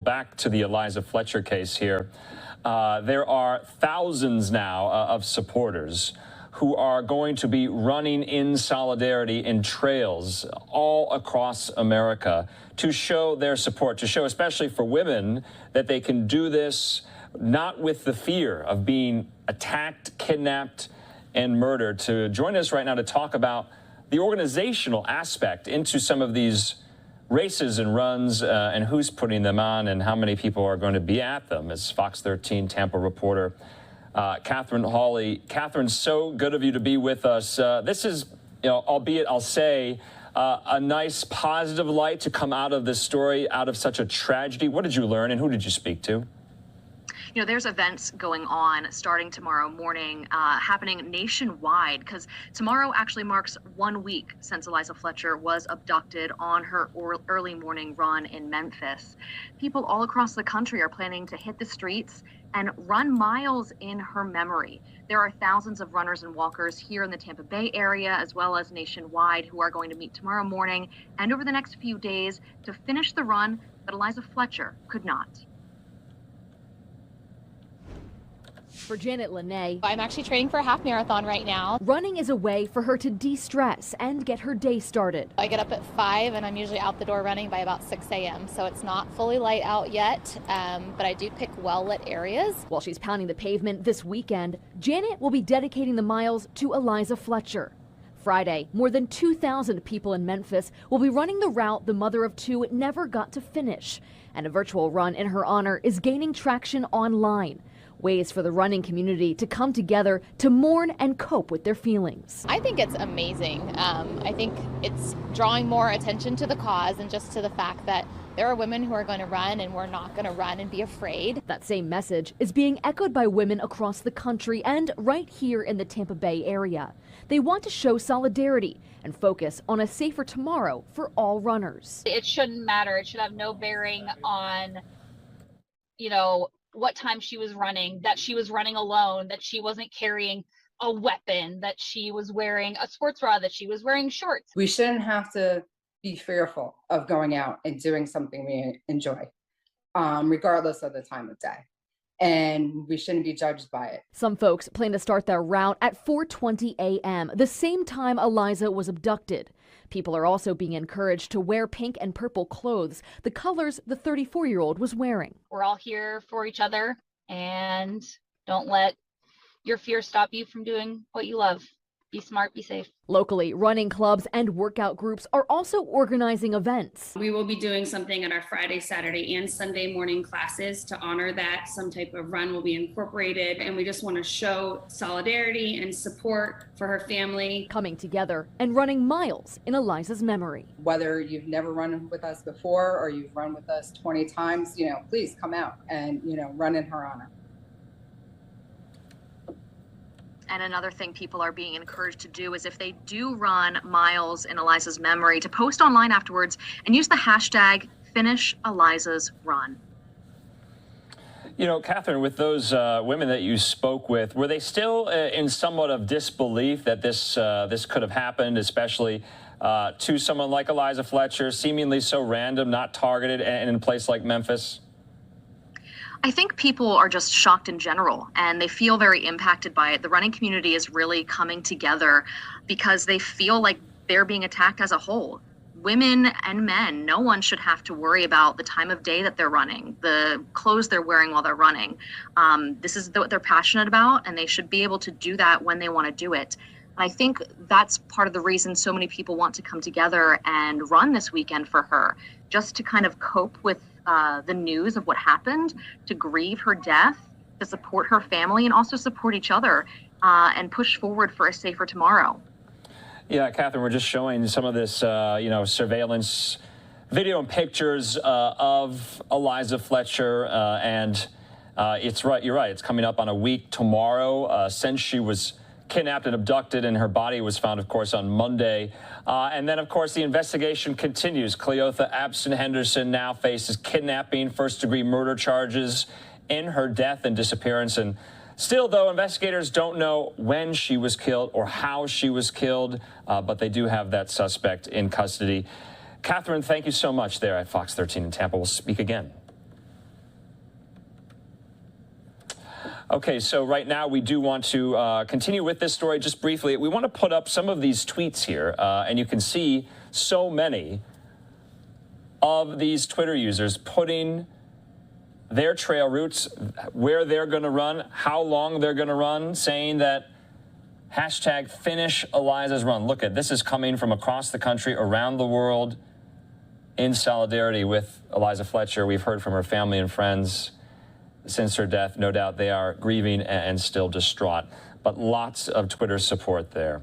Back to the Eliza Fletcher case here. There are thousands now of supporters who are going to be running in solidarity in trails all across America to show their support, to show especially for women that they can do this not with the fear of being attacked, kidnapped, and murdered. To join us right now to talk about the organizational aspect into some of these races and runs and who's putting them on and how many people are going to be at them is Fox 13 Tampa reporter Catherine Hawley. Catherine, so good of you to be with us. This is, albeit I'll say, a nice positive light to come out of this story, out of such a tragedy. What did you learn and who did you speak to? There's events going on starting tomorrow morning, happening nationwide, because tomorrow actually marks 1 week since Eliza Fletcher was abducted on her early morning run in Memphis. People all across the country are planning to hit the streets and run miles in her memory. There are thousands of runners and walkers here in the Tampa Bay area, as well as nationwide, who are going to meet tomorrow morning and over the next few days to finish the run that Eliza Fletcher could not. For Janet Lene, I'm actually training for a half marathon right now. Running is a way for her to de-stress and get her day started. I get up at 5 and I'm usually out the door running by about 6 a.m. So it's not fully light out yet, but I do pick well-lit areas. While she's pounding the pavement this weekend, Janet will be dedicating the miles to Eliza Fletcher. Friday, more than 2,000 people in Memphis will be running the route the mother of two never got to finish. And a virtual run in her honor is gaining traction online. Ways for the running community to come together to mourn and cope with their feelings. I think it's amazing. I think it's drawing more attention to the cause and just to the fact that there are women who are going to run and we're not going to run and be afraid. That same message is being echoed by women across the country and right here in the Tampa Bay area. They want to show solidarity and focus on a safer tomorrow for all runners. It shouldn't matter. It should have no bearing on, what time she was running, that she was running alone, that she wasn't carrying a weapon, that she was wearing a sports bra, that she was wearing shorts. We shouldn't have to be fearful of going out and doing something we enjoy, regardless of the time of day. And we shouldn't be judged by it. Some folks plan to start their route at 4:20 a.m., the same time Eliza was abducted. People are also being encouraged to wear pink and purple clothes, the colors the 34-year-old was wearing. We're all here for each other, and don't let your fear stop you from doing what you love. Be smart, be safe. Locally, running clubs and workout groups are also organizing events. We will be doing something at our Friday, Saturday, and Sunday morning classes to honor that. Some type of run will be incorporated, and we just want to show solidarity and support for her family. Coming together and running miles in Eliza's memory. Whether you've never run with us before or you've run with us 20 times, please come out and, run in her honor. And another thing people are being encouraged to do is if they do run miles in Eliza's memory, to post online afterwards and use the hashtag finisheliza'srun. Catherine, with those women that you spoke with, were they still in somewhat of disbelief that this could have happened, especially to someone like Eliza Fletcher, seemingly so random, not targeted, and in a place like Memphis? I think people are just shocked in general, and they feel very impacted by it. The running community is really coming together because they feel like they're being attacked as a whole. Women and men, no one should have to worry about the time of day that they're running, the clothes they're wearing while they're running. This is what they're passionate about, and they should be able to do that when they want to do it. And I think that's part of the reason so many people want to come together and run this weekend for her, just to kind of cope with the news of what happened, to grieve her death, to support her family, and also support each other and push forward for a safer tomorrow. Yeah, Catherine, we're just showing some of this, surveillance video and pictures of Eliza Fletcher, and it's right. You're right. It's coming up on a week tomorrow since she was kidnapped and abducted, and her body was found, of course, on Monday. And then, of course, the investigation continues. Cleotha Abson Henderson now faces kidnapping, first-degree murder charges in her death and disappearance. And still, though, investigators don't know when she was killed or how she was killed, but they do have that suspect in custody. Catherine, thank you so much there at Fox 13 in Tampa. We'll speak again. Okay, so right now we do want to continue with this story just briefly. We want to put up some of these tweets here, and you can see so many of these Twitter users putting their trail routes, where they're going to run, how long they're going to run, saying that hashtag #FinishEliza's_run. Look at this is coming from across the country, around the world, in solidarity with Eliza Fletcher. We've heard from her family and friends since her death. No doubt they are grieving and still distraught, but lots of Twitter support there.